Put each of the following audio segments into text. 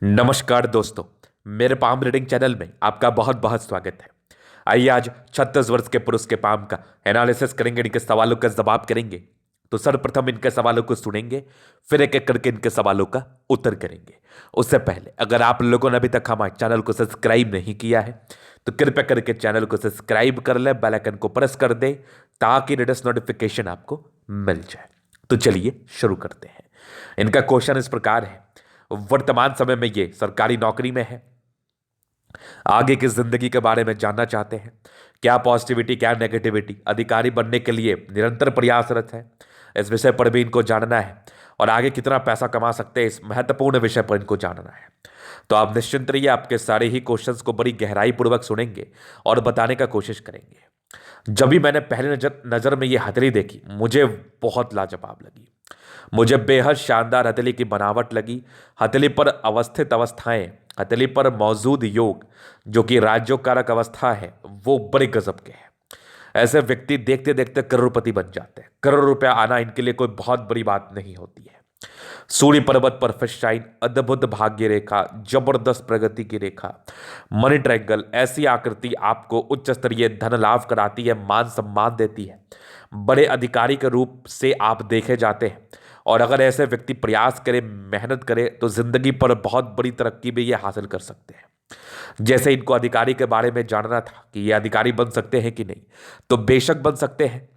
नमस्कार दोस्तों। मेरे पाम रीडिंग चैनल में आपका बहुत बहुत स्वागत है। आइए आज 36 वर्ष के पुरुष के पाम का एनालिसिस करेंगे, इनके सवालों का जवाब करेंगे। तो सर्वप्रथम इनके सवालों को सुनेंगे, फिर एक एक करके इनके सवालों का उत्तर करेंगे। उससे पहले अगर आप लोगों ने अभी तक हमारे चैनल को सब्सक्राइब नहीं किया है तो कृपया करके चैनल को सब्सक्राइब कर ले, बेल आइकन को प्रेस कर दे ताकि लेटेस्ट नोटिफिकेशन आपको मिल जाए। तो चलिए शुरू करते हैं। इनका क्वेश्चन इस प्रकार है। वर्तमान समय में ये सरकारी नौकरी में है, आगे की जिंदगी के बारे में जानना चाहते हैं। क्या पॉजिटिविटी क्या नेगेटिविटी, अधिकारी बनने के लिए निरंतर प्रयासरत है, इस विषय पर भी इनको जानना है। और आगे कितना पैसा कमा सकते हैं, इस महत्वपूर्ण विषय पर इनको जानना है। तो आप निश्चिंत रहिए, आपके सारे ही क्वेश्चंस को बड़ी गहराई पूर्वक सुनेंगे और बताने का कोशिश करेंगे। जब भी मैंने पहले नजर नजर में ये हथेली देखी, मुझे बहुत लाजवाब लगी। मुझे बेहद शानदार हथेली की बनावट लगी। हथेली पर अवस्थित अवस्थाएं, हथेली पर मौजूद योग जो कि राज्योकारक अवस्था है, वो बड़े गजब के हैं। ऐसे व्यक्ति देखते देखते करोड़पति बन जाते हैं। करोड़ रुपया आना इनके लिए कोई बहुत बड़ी बात नहीं होती है। सूर्य पर्वत पर फिश शाइन, अद्भुत भाग्य रेखा, जबरदस्त प्रगति की रेखा, मनी ट्रायंगल, ऐसी आकृति आपको उच्च स्तरीय धन लाभ कराती है, मान सम्मान देती है। बड़े अधिकारी के रूप से आप देखे जाते हैं। और अगर ऐसे व्यक्ति प्रयास करें, मेहनत करें तो जिंदगी पर बहुत बड़ी तरक्की भी ये हासिल कर सकते हैं। जैसे इनको अधिकारी के बारे में जानना था कि ये अधिकारी बन सकते हैं कि नहीं, तो बेशक बन सकते हैं।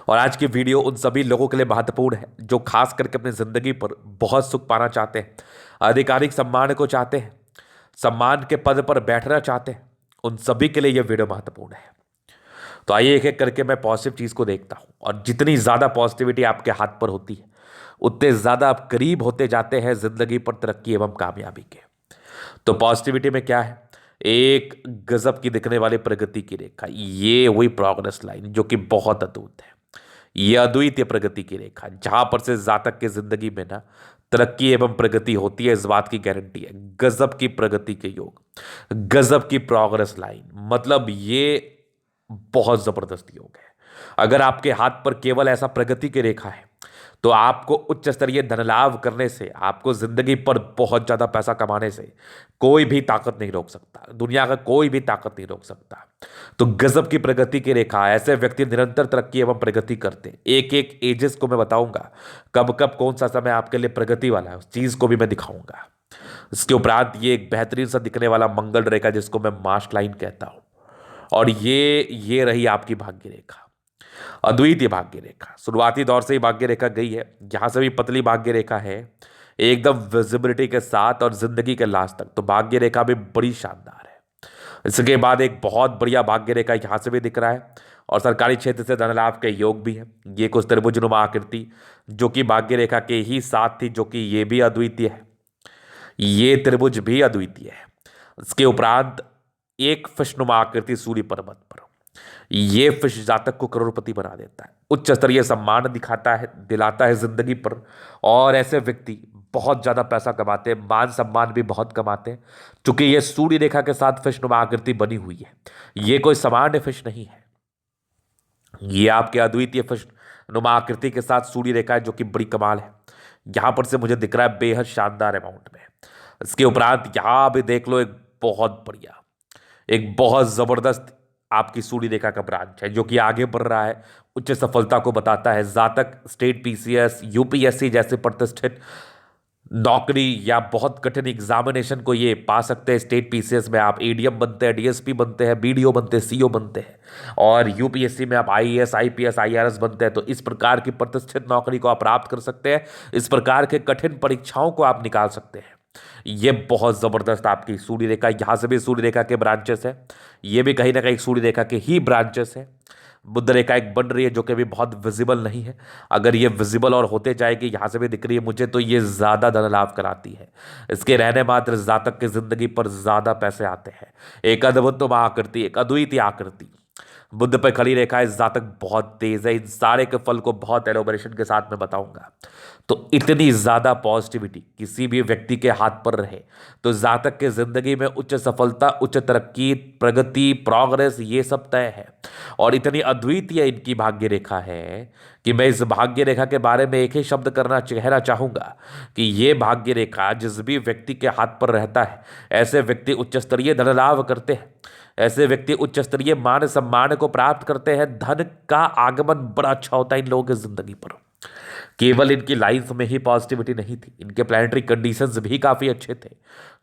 और आज की वीडियो उन सभी लोगों के लिए महत्वपूर्ण है जो खास करके अपनी जिंदगी पर बहुत सुख पाना चाहते हैं, आधिकारिक सम्मान को चाहते हैं, सम्मान के पद पर बैठना चाहते हैं। उन सभी के लिए यह वीडियो महत्वपूर्ण है। तो आइए एक एक करके मैं पॉजिटिव चीज को देखता हूं। और जितनी ज्यादा पॉजिटिविटी आपके हाथ पर होती है, उतने ज्यादा आप करीब होते जाते हैं जिंदगी पर तरक्की एवं कामयाबी के। तो पॉजिटिविटी में क्या है? एक गजब की दिखने वाली प्रगति की रेखा, ये वही प्रोग्रेस लाइन जो कि बहुत अद्भुत है। ये अद्वितीय प्रगति की रेखा, जहां पर से जातक की जिंदगी में ना तरक्की एवं प्रगति होती है, इस बात की गारंटी है। गजब की प्रगति के योग, गजब की प्रोग्रेस लाइन, मतलब ये बहुत जबरदस्त योग है। अगर आपके हाथ पर केवल ऐसा प्रगति की रेखा है तो आपको उच्च स्तरीय धन लाभ करने से, आपको जिंदगी पर बहुत ज्यादा पैसा कमाने से कोई भी ताकत नहीं रोक सकता। दुनिया का कोई भी ताकत नहीं रोक सकता। तो गजब की प्रगति की रेखा, ऐसे व्यक्ति निरंतर तरक्की एवं प्रगति करते हैं। एक एक एजेस को मैं बताऊंगा, कब कब कौन सा समय आपके लिए प्रगति वाला है, उस चीज को भी मैं दिखाऊंगा। इसके उपरांत ये एक बेहतरीन सा दिखने वाला मंगल रेखा, जिसको मैं मार्श लाइन कहता हूं। और ये रही आपकी भाग्य रेखा, अद्वितीय भाग्य रेखा। शुरुआती दौर से ही भाग्य रेखा गई है, जहां से भी पतली भाग्य रेखा है, एकदम विजिबिलिटी के साथ और जिंदगी के लास्ट तक। तो भाग्य रेखा भी बड़ी शानदार है। इसके बाद एक बहुत बढ़िया भाग्य रेखा यहां से भी दिख रहा है, और सरकारी क्षेत्र से धन लाभ के योग भी है। ये कुछ त्रिभुजनुमा आकृति जो कि भाग्य रेखा के ही साथ थी, जो कि ये भी अद्वितीय है। ये त्रिभुज भी अद्वितीय है। इसके उपरांत एक फिशनुमा आकृति सूर्य पर्वत पर, ये फिश जातक को करोड़पति बना देता है, उच्च स्तरीय सम्मान दिखाता है, दिलाता है जिंदगी पर। और ऐसे व्यक्ति बहुत ज्यादा पैसा कमाते हैं, मान सम्मान भी बहुत कमाते हैं। क्योंकि ये सूर्य रेखा के साथ फिशनुमा आकृति बनी हुई है, ये कोई सामान्य फिश नहीं है। ये आपके अद्वितीय फिशनुमा आकृति के साथ सूर्य रेखा है, जो कि बड़ी कमाल है। यहां पर से मुझे दिख रहा है बेहद शानदार अमाउंट में। इसके उपरांत यहां भी देख लो, एक बहुत बढ़िया, एक बहुत जबरदस्त आपकी सूर्य रेखा का ब्रांच है, जो कि आगे बढ़ रहा है, उच्च सफलता को बताता है। जातक स्टेट पीसीएस, यूपीएससी जैसे प्रतिष्ठित नौकरी या बहुत कठिन एग्जामिनेशन को ये पा सकते हैं। स्टेट पीसीएस में आप एडीएम बनते हैं, डीएसपी बनते हैं, बीडीओ बनते हैं, सीओ बनते हैं। और यूपीएससी में आप आईएएस, आईपीएस, आईआरएस बनते हैं। तो इस प्रकार की प्रतिष्ठित नौकरी को आप प्राप्त कर सकते हैं, इस प्रकार के कठिन परीक्षाओं को आप निकाल सकते हैं। ये बहुत जबरदस्त आपकी सूर्य रेखा, यहां से भी सूर्य रेखा के ब्रांचेस है, ये भी कहीं ना कहीं सूर्य रेखा के ही ब्रांचेस है। बुध रेखा एक बन रही है, जो कि अभी बहुत विजिबल नहीं है। अगर ये विजिबल और होते जाएगी, यहां से भी दिख रही है मुझे, तो ये ज्यादा धन लाभ कराती है। इसके रहने मात्र जातक की जिंदगी पर ज्यादा पैसे आते हैं। एक अद्भुत आकृति, एक अद्वितीय आकृति, बुध पे खड़ी रेखा है, इस जातक बहुत तेज है। इन सारे के फल को बहुत एलोबरेशन के साथ में बताऊंगा। तो इतनी ज्यादा पॉजिटिविटी किसी भी व्यक्ति के हाथ पर रहे तो जातक के जिंदगी में उच्च सफलता, उच्च तरक्की, प्रगति, प्रोग्रेस, ये सब तय है। और इतनी अद्वितीय इनकी भाग्य रेखा है कि मैं इस भाग्य रेखा के बारे में एक ही शब्द कहना चाहूंगा कि ये भाग्य रेखा जिस भी व्यक्ति के हाथ पर रहता है, ऐसे व्यक्ति उच्च स्तरीय धन लाभ करते हैं। ऐसे व्यक्ति उच्च स्तरीय मान सम्मान को प्राप्त करते हैं। धन का आगमन बड़ा अच्छा होता है इन लोगों की जिंदगी पर। केवल इनकी लाइफ में ही पॉजिटिविटी नहीं थी, इनके प्लैनेटरी कंडीशंस भी काफी अच्छे थे।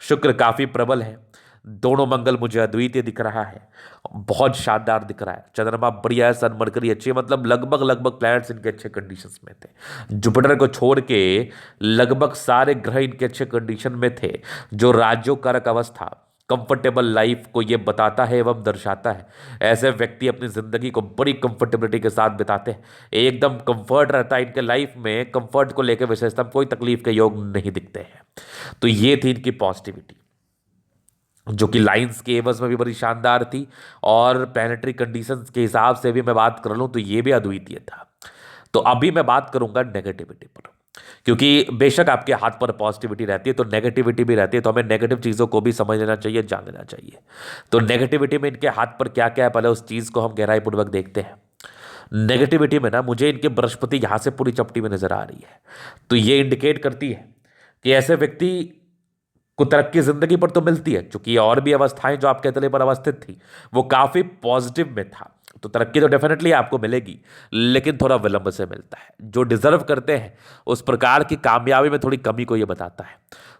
शुक्र काफी प्रबल है, दोनों मंगल मुझे अद्वितीय दिख रहा है, बहुत शानदार दिख रहा है। चंद्रमा बढ़िया है, सन मरकरी अच्छी है, मतलब लगभग लगभग प्लैनेट्स इनके अच्छे कंडीशंस में थे। जुपिटर को छोड़ के लगभग सारे ग्रह इनके अच्छे कंडीशन में थे, जो राज्यों कारक अवस्था, कंफर्टेबल लाइफ को ये बताता है एवं दर्शाता है। ऐसे व्यक्ति अपनी जिंदगी को बड़ी कंफर्टेबिलिटी के साथ बिताते हैं, एकदम कंफर्ट रहता है इनके लाइफ में। कंफर्ट को लेकर विशेषता कोई तकलीफ के योग नहीं दिखते हैं। तो ये थी इनकी पॉजिटिविटी, जो कि लाइंस के एवज में भी बड़ी शानदार थी, और प्लैनेटरी कंडीशंस के हिसाब से भी मैं बात कर लूं तो ये भी अद्वितीय था। तो अभी मैं बात करूंगा नेगेटिविटी पर, क्योंकि बेशक आपके हाथ पर पॉजिटिविटी रहती है तो नेगेटिविटी भी रहती है, तो हमें नेगेटिव चीज़ों को भी समझ लेना चाहिए, जान लेना चाहिए। तो नेगेटिविटी में इनके हाथ पर क्या क्या है, पहले उस चीज़ को हम गहराई पूर्वक देखते हैं। नेगेटिविटी में ना मुझे इनके बृहस्पति यहां से पूरी चपटी में नजर आ रही है, तो ये इंडिकेट करती है कि ऐसे व्यक्ति को तरक्की जिंदगी पर तो मिलती है, क्योंकि और भी अवस्थाएं जो आपके तले पर अवस्थित थी वो काफी पॉजिटिव में था, तो तरक्की तो डेफिनेटली आपको मिलेगी, लेकिन थोड़ा विलंब से मिलता है। जो डिजर्व करते हैं उस प्रकार की कामयाबी में थोड़ी कमी को ये बताता है।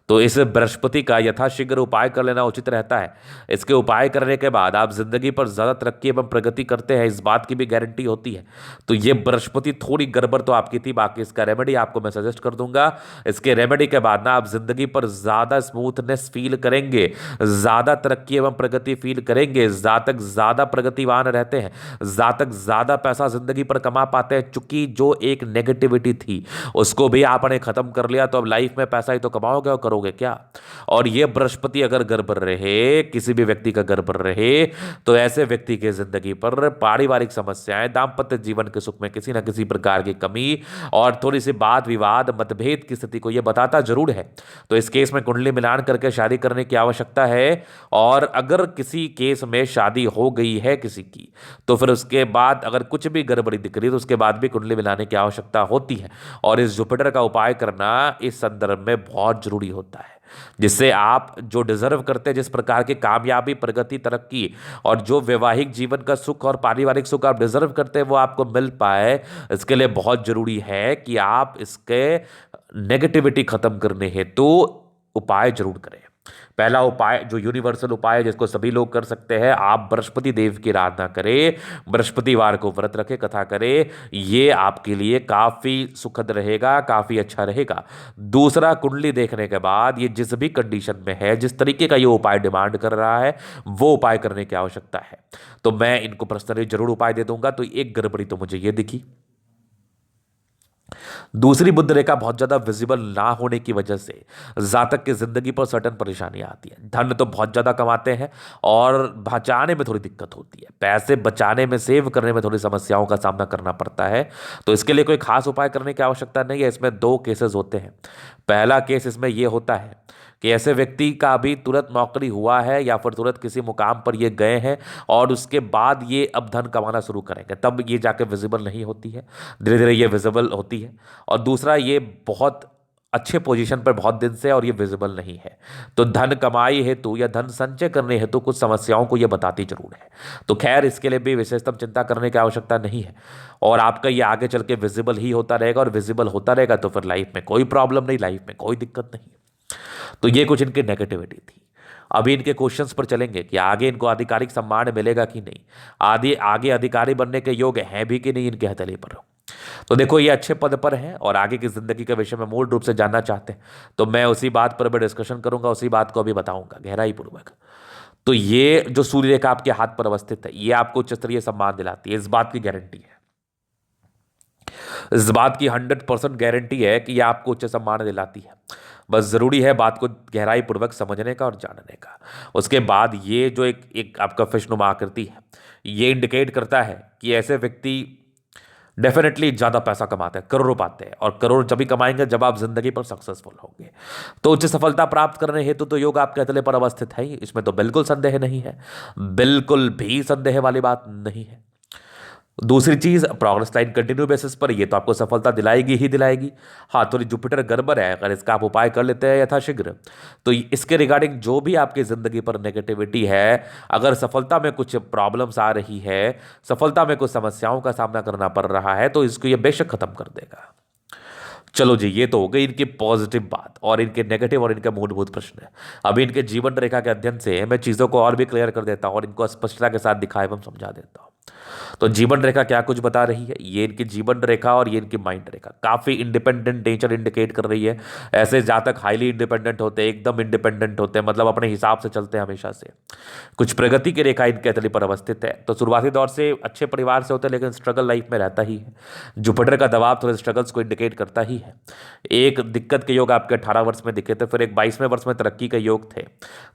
तो इस बृहस्पति का यथाशीघ्र उपाय कर लेना उचित रहता है। इसके उपाय करने के बाद आप जिंदगी पर ज्यादा तरक्की एवं प्रगति करते हैं, इस बात की भी गारंटी होती है। तो ये बृहस्पति थोड़ी गड़बड़ तो आपकी थी, बाकी इसका रेमेडी आपको मैं सजेस्ट कर दूंगा। इसके रेमेडी के बाद ना आप जिंदगी पर ज्यादा स्मूथनेस फील करेंगे, ज्यादा तरक्की एवं प्रगति फील करेंगे। जातक ज्यादा प्रगतिवान रहते हैं, जातक ज्यादा पैसा जिंदगी पर कमा पाते हैं। चूंकि जो एक नेगेटिविटी थी उसको भी आपने खत्म कर लिया, तो अब लाइफ में पैसा ही तो कमाओगे और करोगे क्या। और ये बृहस्पति अगर गड़बड़ रहे, किसी भी व्यक्ति का गड़बड़ रहे, तो ऐसे व्यक्ति के जिंदगी पर पारिवारिक समस्याएं, दाम्पत्य जीवन के सुख में किसी ना किसी प्रकार की कमी और थोड़ी सी वाद विवाद, मतभेद की स्थिति को यह बताता जरूर है। तो इस केस में कुंडली मिलान करके शादी करने की आवश्यकता है। और अगर किसी केस में शादी हो गई है किसी की, तो फिर उसके बाद अगर कुछ भी गड़बड़ी दिख रही है तो उसके बाद भी कुंडली मिलाने की आवश्यकता होती है। और इस जुपिटर का उपाय करना इस संदर्भ में बहुत जरूरी होता है, जिससे आप जो डिजर्व करते हैं, जिस प्रकार की कामयाबी, प्रगति, तरक्की और जो वैवाहिक जीवन का सुख और पारिवारिक सुख आप डिजर्व करते हैं, वो आपको मिल पाए। इसके लिए बहुत जरूरी है कि आप इसके नेगेटिविटी खत्म करने हेतु तो उपाय जरूर करें। पहला उपाय जो यूनिवर्सल उपाय है, जिसको सभी लोग कर सकते हैं, आप बृहस्पति देव की आराधना करें, बृहस्पतिवार को व्रत रखें, कथा करें। ये आपके लिए काफी सुखद रहेगा, काफी अच्छा रहेगा। दूसरा, कुंडली देखने के बाद ये जिस भी कंडीशन में है, जिस तरीके का ये उपाय डिमांड कर रहा है, वो उपाय करने की आवश्यकता है। तो मैं इनको पर्सनली जरूर उपाय दे दूंगा। तो एक गड़बड़ी तो मुझे ये दिखी। दूसरी बुध रेखा बहुत ज्यादा विजिबल ना होने की वजह से जातक की जिंदगी पर सर्टन परेशानियां आती है। धन तो बहुत ज्यादा कमाते हैं और बचाने में थोड़ी दिक्कत होती है, पैसे बचाने में, सेव करने में थोड़ी समस्याओं का सामना करना पड़ता है। तो इसके लिए कोई खास उपाय करने की आवश्यकता नहीं है। इसमें दो केसेस होते हैं। पहला केस इसमें यह होता है कि ऐसे व्यक्ति का अभी तुरंत नौकरी हुआ है या फिर तुरंत किसी मुकाम पर ये गए हैं और उसके बाद ये अब धन कमाना शुरू करेंगे, तब ये जाके विजिबल नहीं होती है, धीरे धीरे ये विजिबल होती है। और दूसरा, ये बहुत अच्छे पोजीशन पर बहुत दिन से और ये विजिबल नहीं है, तो धन कमाई हेतु या धन संचय करने हेतु कुछ समस्याओं को ये बताती जरूर है। तो खैर, इसके लिए भी विशेषतम चिंता करने की आवश्यकता नहीं है, और आपका ये आगे चल के विजिबल ही होता रहेगा, और विजिबल होता रहेगा तो फिर लाइफ में कोई प्रॉब्लम नहीं, लाइफ में कोई दिक्कत नहीं। तो ये कुछ इनकी नेगेटिविटी थी। अभी इनके क्वेश्चंस पर चलेंगे कि आगे इनको आधिकारिक सम्मान मिलेगा कि नहीं, आगे अधिकारी बनने के योग्य हैं भी कि नहीं इनके हथेली पर। तो देखो, ये अच्छे पद पर हैं और आगे की जिंदगी के विषय में मूल रूप से जानना चाहते हैं, तो मैं उसी बात पर भी डिस्कशन करूंगा, उसी बात को अभी बताऊंगा गहराई पूर्वक। तो ये जो सूर्य रेखा आपके हाथ पर अवस्थित है, ये आपको उच्च स्तरीय सम्मान दिलाती है, इस बात की गारंटी है। इस बात की 100% गारंटी है कि यह आपको उच्च सम्मान दिलाती है। बस ज़रूरी है बात को गहराई पूर्वक समझने का और जानने का। उसके बाद ये जो एक एक आपका फिशनुमा आकृति है, ये इंडिकेट करता है कि ऐसे व्यक्ति डेफिनेटली ज़्यादा पैसा कमाते हैं, करोड़ों पाते हैं, और करोड़ जब भी कमाएंगे जब आप जिंदगी पर सक्सेसफुल होंगे। तो उच्च सफलता प्राप्त करने हेतु तो योग आपके हथेली पर अवस्थित है ही, इसमें तो बिल्कुल संदेह नहीं है, बिल्कुल भी संदेह वाली बात नहीं है। दूसरी चीज, प्रोग्रेस लाइन कंटिन्यू बेसिस पर, ये तो आपको सफलता दिलाएगी ही दिलाएगी। हाँ, थोड़ी जुपिटर गड़बड़ है, अगर इसका आप उपाय कर लेते हैं यथाशीघ्र तो इसके रिगार्डिंग जो भी आपकी जिंदगी पर नेगेटिविटी है, अगर सफलता में कुछ प्रॉब्लम्स आ रही है, सफलता में कुछ समस्याओं का सामना करना पड़ रहा है, तो इसको ये बेशक खत्म कर देगा। चलो जी, ये तो हो गई इनकी पॉजिटिव बात और इनके नेगेटिव और इनके मूलभूत प्रश्न है। अभी इनके जीवन रेखा के अध्ययन से मैं चीजों को और भी क्लियर कर देता हूं और इनको स्पष्टता के साथ दिखा एवं समझा देता हूं। तो जीवन रेखा क्या कुछ बता रही है, ये इनकी जीवन रेखा और ये इनकी माइंड रेखा काफी इंडिपेंडेंट नेचर इंडिकेट कर रही है। ऐसे जातक हाईली इंडिपेंडेंट होते हैं, एकदम इंडिपेंडेंट होते हैं, मतलब अपने हिसाब से चलते हैं हमेशा से। कुछ प्रगति की रेखा इनके हथेली पर अवस्थित है, तो शुरुआती दौर से अच्छे परिवार से होते हैं, लेकिन स्ट्रगल लाइफ में रहता ही है। जुपिटर का दबाव थोड़े स्ट्रगल्स को इंडिकेट करता ही है। एक दिक्कत के योग आपके 18 वर्ष में दिखे थे, फिर एक 22वें वर्ष में तरक्की के योग थे,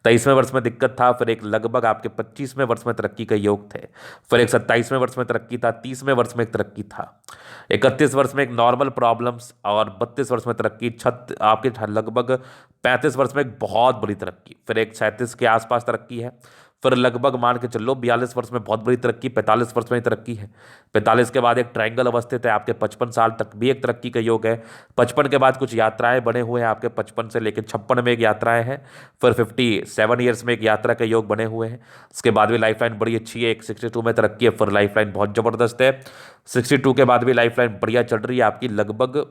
23वें वर्ष में दिक्कत था, फिर एक लगभग आपके 25वें वर्ष में तरक्की के योग थे, फिर एक 27वें वर्ष में तरक्की था, 30वें वर्ष में एक तरक्की था, 31 वर्ष में एक नॉर्मल प्रॉब्लम्स, और 32 वर्ष में तरक्की, आपके लगभग 35 वर्ष में एक बहुत बड़ी तरक्की, फिर एक 37 के आसपास तरक्की है, फिर लगभग मान के चलो 42 वर्ष में बहुत बड़ी तरक्की, 45 वर्ष में तरक्की है, 45 के बाद एक ट्रायंगल अवस्थित है, आपके 55 साल तक भी एक तरक्की का योग है, 55 के बाद कुछ यात्राएं बने हुए हैं आपके 55 से लेकर 56 में एक यात्राएं हैं, फिर 57 ईयर्स में एक यात्रा के योग बने हुए हैं। उसके बाद भी लाइफ लाइन बड़ी अच्छी है, एक 62 में तरक्की है, फिर लाइफ लाइन बहुत जबरदस्त है, 62 के बाद भी लाइफ लाइन बढ़िया चल रही है आपकी, लगभग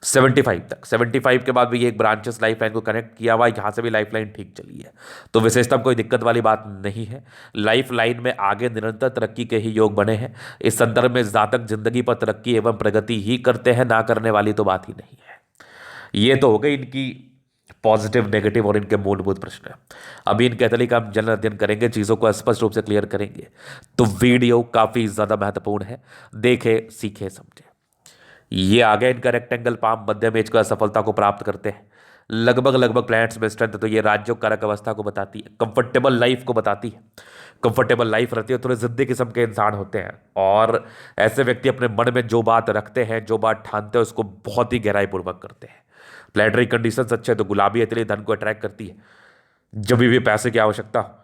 75 तक, 75 के बाद भी ये एक ब्रांचेस लाइफ लाइन को कनेक्ट किया हुआ है, यहाँ से भी लाइफ लाइन ठीक चली है, तो विशेषता कोई दिक्कत वाली बात नहीं है। लाइफ लाइन में आगे निरंतर तरक्की के ही योग बने हैं। इस संदर्भ में जातक जिंदगी पर तरक्की एवं प्रगति ही करते हैं, ना करने वाली तो बात ही नहीं है। ये तो हो गई इनकी पॉजिटिव, नेगेटिव और इनके मूलभूत प्रश्न। अभी इनके हथेली का हम जनरल अध्ययन करेंगे, चीजों को स्पष्ट रूप से क्लियर करेंगे, तो वीडियो काफी ज्यादा महत्वपूर्ण है, देखे सीखे समझे। ये आ गया इनका रेक्टेंगल पाम, मध्यम एज का सफलता को प्राप्त करते हैं, लगभग लगभग प्लैनेट्स में स्ट्रेंथ, तो ये राज्यों कारक अवस्था को बताती है, कंफर्टेबल लाइफ को बताती है, कंफर्टेबल लाइफ रहती है, थोड़े जिद्दी किस्म के इंसान होते हैं, और ऐसे व्यक्ति अपने मन में जो बात रखते हैं, जो बात ठानते हैं, उसको बहुत ही गहराई पूर्वक करते हैं। प्लेटरी कंडीशन अच्छे, तो गुलाबी हथेली धन को अट्रैक्ट करती है। जब भी पैसे की आवश्यकता हो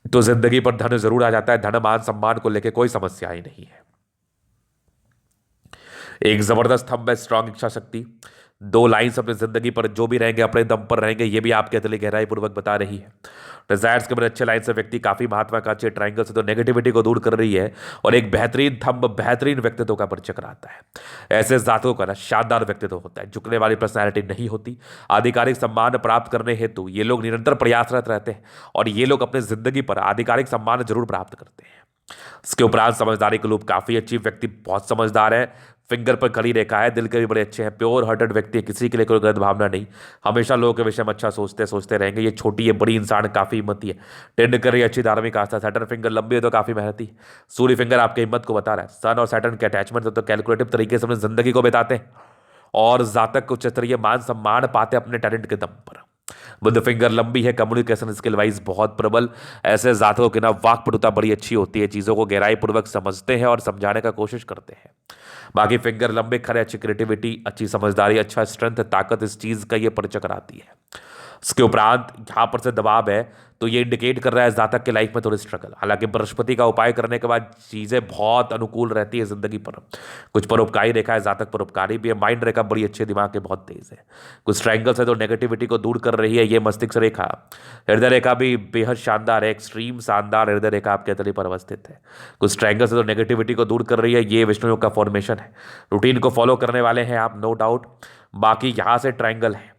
तो जिंदगी पर धन जरूर आ जाता है, धन मान सम्मान को लेकर कोई समस्या ही नहीं है। एक जबरदस्त थंब है, स्ट्रांग इच्छा शक्ति, 2 लाइन्स अपनी जिंदगी पर जो भी रहेंगे अपने दम पर रहेंगे, ये भी आपके हथेली गहराई पूर्वक बता रही है। डिजायर्स के बड़े अच्छे लाइन से व्यक्ति काफी महत्वाकांक्षी ट्रायंगल से तो नेगेटिविटी को दूर कर रही है, और एक बेहतरीन थंब बेहतरीन व्यक्तित्व का परिचय कराता है। ऐसे जातकों का ना शानदार व्यक्तित्व होता है, झुकने वाली पर्सनैलिटी नहीं होती। आधिकारिक सम्मान प्राप्त करने हेतु ये लोग निरंतर प्रयासरत रहते हैं, और ये लोग अपने जिंदगी पर आधिकारिक सम्मान जरूर प्राप्त करते हैं। इसके उपरांत समझदारी के लोग काफी अच्छी, व्यक्ति बहुत समझदार है, फिंगर पर खड़ी रेखा है, दिल के भी बड़े अच्छे हैं, प्योर हार्टेड व्यक्ति है, किसी के लिए कोई गलत भावना नहीं, हमेशा लोगों के विषय में अच्छा सोचते रहेंगे। ये छोटी है बड़ी इंसान काफी हिम्मती है, टेंड कर रही अच्छी धार्मिक आस्था। सैटर्न फिंगर लंबी है तो काफी मेहनती है। सूर्य फिंगर आपकी हिम्मत को बता रहा है। सन और सैटर्न के अटैचमेंट तो कैलकुलेटिव तरीके से अपनी जिंदगी को बिताते हैं, और जातक उच्च स्तरीय मान सम्मान पाते अपने टैलेंट के दम पर। बुध फिंगर लंबी है, कम्युनिकेशन स्किल वाइज बहुत प्रबल। ऐसे जातकों की ना वाक्पटुता बड़ी अच्छी होती है, चीजों को गहराई पूर्वक समझते हैं और समझाने का कोशिश करते हैं। बाकी फिंगर लंबे खड़े, अच्छी क्रिएटिविटी, अच्छी समझदारी, अच्छा स्ट्रेंथ, ताकत, इस चीज का ये परिचय कराती है। इसके उपरांत यहां पर से दबाव है, तो ये इंडिकेट कर रहा है जातक के लाइफ में थोड़ी स्ट्रगल। हालांकि बृहस्पति का उपाय करने के बाद चीजें बहुत अनुकूल रहती है जिंदगी पर। कुछ परोपकारी रेखा है, जातक परोपकारी भी है, माइंड रेखा बड़ी अच्छी, दिमाग के बहुत तेज है। कुछ ट्रायंगल्स है तो नेगेटिविटी को दूर कर रही है ये मस्तिष्क रेखा। हृदय रेखा भी बेहद शानदार है, एक्सट्रीम शानदार हृदय रेखा आपके हथेली पर अवस्थित है। कुछ ट्रायंगल्स है तो नेगेटिविटी को दूर कर रही है, ये विष्णु योग का फॉर्मेशन है। रूटीन को फॉलो करने वाले हैं आप, नो डाउट। बाकी यहां से ट्रायंगल है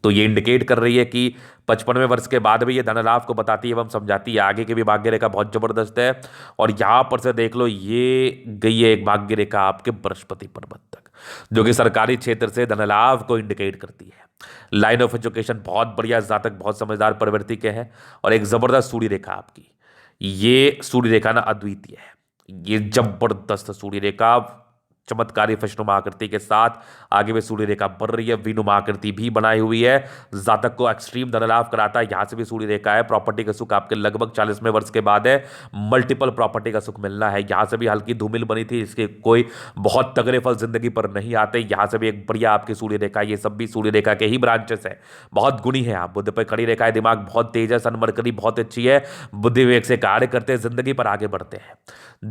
तो ये इंडिकेट कर रही है कि 55वें वर्ष के बाद भी ये धन लाभ को बताती है एवं समझाती है। आगे की भी भाग्य रेखा बहुत जबरदस्त है, और यहां पर से देख लो ये गई है एक भाग्य रेखा आपके बृहस्पति पर्वत तक, जो कि सरकारी क्षेत्र से धन लाभ को इंडिकेट करती है। लाइन ऑफ एजुकेशन बहुत बढ़िया, जातक बहुत समझदार प्रवृत्ति के हैं, और एक जबरदस्त सूर्य रेखा आपकी। ये सूर्य रेखा ना अद्वितीय है, ये जबरदस्त सूर्य रेखा चमत्कारी फशनुमा आकृति के साथ आगे में सूर्य रेखा बढ़ रही है, विनुमा आकृति भी बनाई हुई है, जातक को एक्सट्रीम धन लाभ कराता है। यहां से भी सूर्य रेखा है, प्रॉपर्टी का सुख आपके लगभग 40वें वर्ष के बाद है, मल्टीपल प्रॉपर्टी का सुख मिलना है। यहां से भी हल्की धूमिल बनी थी, इसके कोई बहुत तगड़े फल जिंदगी पर नहीं आते। यहां से भी एक बढ़िया आपकी सूर्य रेखा, ये सब भी सूर्य रेखा के ही ब्रांचेस है। बहुत गुणी है आप, बुद्ध पर खड़ी रेखा है, दिमाग बहुत तेज है, सन मरकरी बहुत अच्छी है, बुद्धि विवेक से कार्य करते हैं, जिंदगी पर आगे बढ़ते हैं।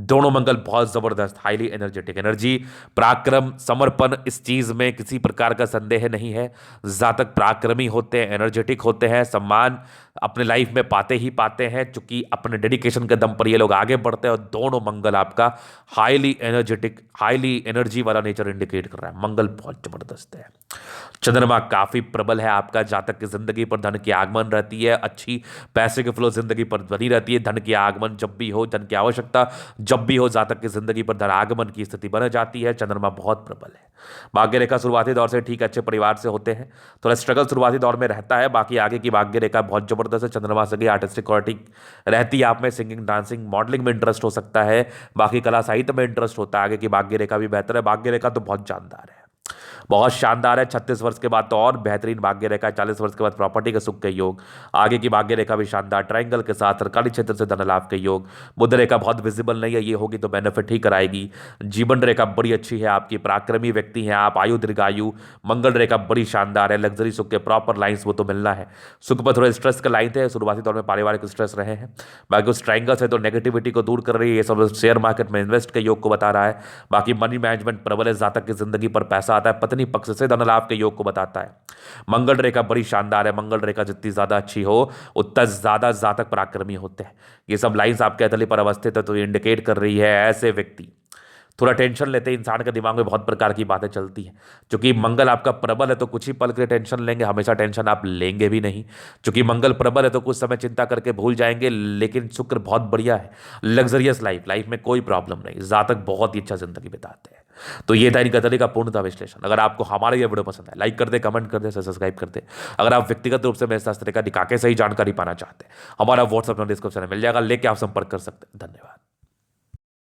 दोनों मंगल बहुत जबरदस्त, हाईली एनर्जेटिक एनर्जी, पराक्रम, समर्पण, इस चीज में किसी प्रकार का संदेह नहीं है। जातक पराक्रमी होते हैं, एनर्जेटिक होते हैं, सम्मान अपने लाइफ में पाते ही पाते हैं, चूंकि अपने डेडिकेशन के दम पर ये लोग आगे बढ़ते हैं। और दोनों मंगल आपका हाईली एनर्जेटिक, हाईली एनर्जी वाला नेचर इंडिकेट कर रहा है। मंगल बहुत जबरदस्त है। चंद्रमा काफी प्रबल है आपका, जातक की जिंदगी पर धन की आगमन रहती है, अच्छी पैसे के फ्लो जिंदगी पर बनी रहती है। धन की आगमन जब भी हो, धन की आवश्यकता जब भी हो, जातक की जिंदगी पर धन आगमन की स्थिति बन जाती है। चंद्रमा बहुत प्रबल है। भाग्य रेखा शुरुआती दौर से ठीक अच्छे परिवार से होते हैं, थोड़ा स्ट्रगल शुरुआती दौर में रहता है, बाकी आगे की भाग्य रेखा बहुत जबरदस्त है। चंद्रमा से आर्टिस्टिक क्वालिटी रहती है आप में, सिंगिंग, डांसिंग, मॉडलिंग में इंटरेस्ट हो सकता है, बाकी कला साहित्य में इंटरेस्ट होता है। आगे की भाग्य रेखा भी बेहतर है, भाग्य रेखा तो बहुत शानदार है, बहुत शानदार है। 36 वर्ष के बाद तो और बेहतरीन भाग्य रेखा है, 40 वर्ष के बाद प्रॉपर्टी का सुख के योग, आगे की भाग्य रेखा भी शानदार, ट्रायंगल के साथ सरकारी क्षेत्र से धन लाभ के योग। बुध रेखा बहुत विजिबल नहीं है, ये होगी तो बेनिफिट ही कराएगी। जीवन रेखा बड़ी अच्छी है आपकी, पराक्रमी व्यक्ति हैं आप, आयु दीर्घायु। मंगल रेखा बड़ी शानदार है, लग्जरी सुख के प्रॉपर लाइन्स वो तो मिलना है। सुख पर थोड़े स्ट्रेस के लाइन थे, शुरुआती दौर में पारिवारिक स्ट्रेस रहे हैं, बाकी उस ट्रायंगल से तो नेगेटिविटी को दूर कर रही है। ये सब शेयर मार्केट में इन्वेस्ट के योग को बता रहा है। बाकी मनी मैनेजमेंट प्रबल है, जातक की जिंदगी पर पैसा आता है, पत्नी पक्ष से धन लाभ के योग को बताता है। मंगल रेखा बड़ी शानदार है, मंगल रेखा जितनी ज्यादा अच्छी हो उतना ज्यादा जातक पराक्रमी होते हैं। ये सब लाइंस आपके अतली पर अवस्थित है, तो इंडिकेट कर रही है ऐसे व्यक्ति थोड़ा टेंशन लेते हैं। इंसान के दिमाग में बहुत प्रकार की बातें चलती हैं, क्योंकि मंगल आपका प्रबल है तो कुछ ही पल के लिए टेंशन लेंगे, हमेशा टेंशन आप लेंगे भी नहीं। क्योंकि मंगल प्रबल है तो कुछ समय चिंता करके भूल जाएंगे, लेकिन शुक्र बहुत बढ़िया है, लग्जरियस लाइफ, लाइफ में कोई प्रॉब्लम नहीं, जातक बहुत ही अच्छा जिंदगी बिताते हैं। तो ये था इनका तरीका पूर्णतः विश्लेषण। अगर आपको हमारा ये वीडियो पसंद है, लाइक कर दे, कमेंट कर दे, सब्सक्राइब कर दे। अगर आप व्यक्तिगत रूप से मेरे शास्त्र का दिखा के सही जानकारी पाना चाहते हैं, हमारा व्हाट्सएप नंबर डिस्क्रिप्शन में मिल जाएगा, लेके आप संपर्क कर सकते हैं। धन्यवाद।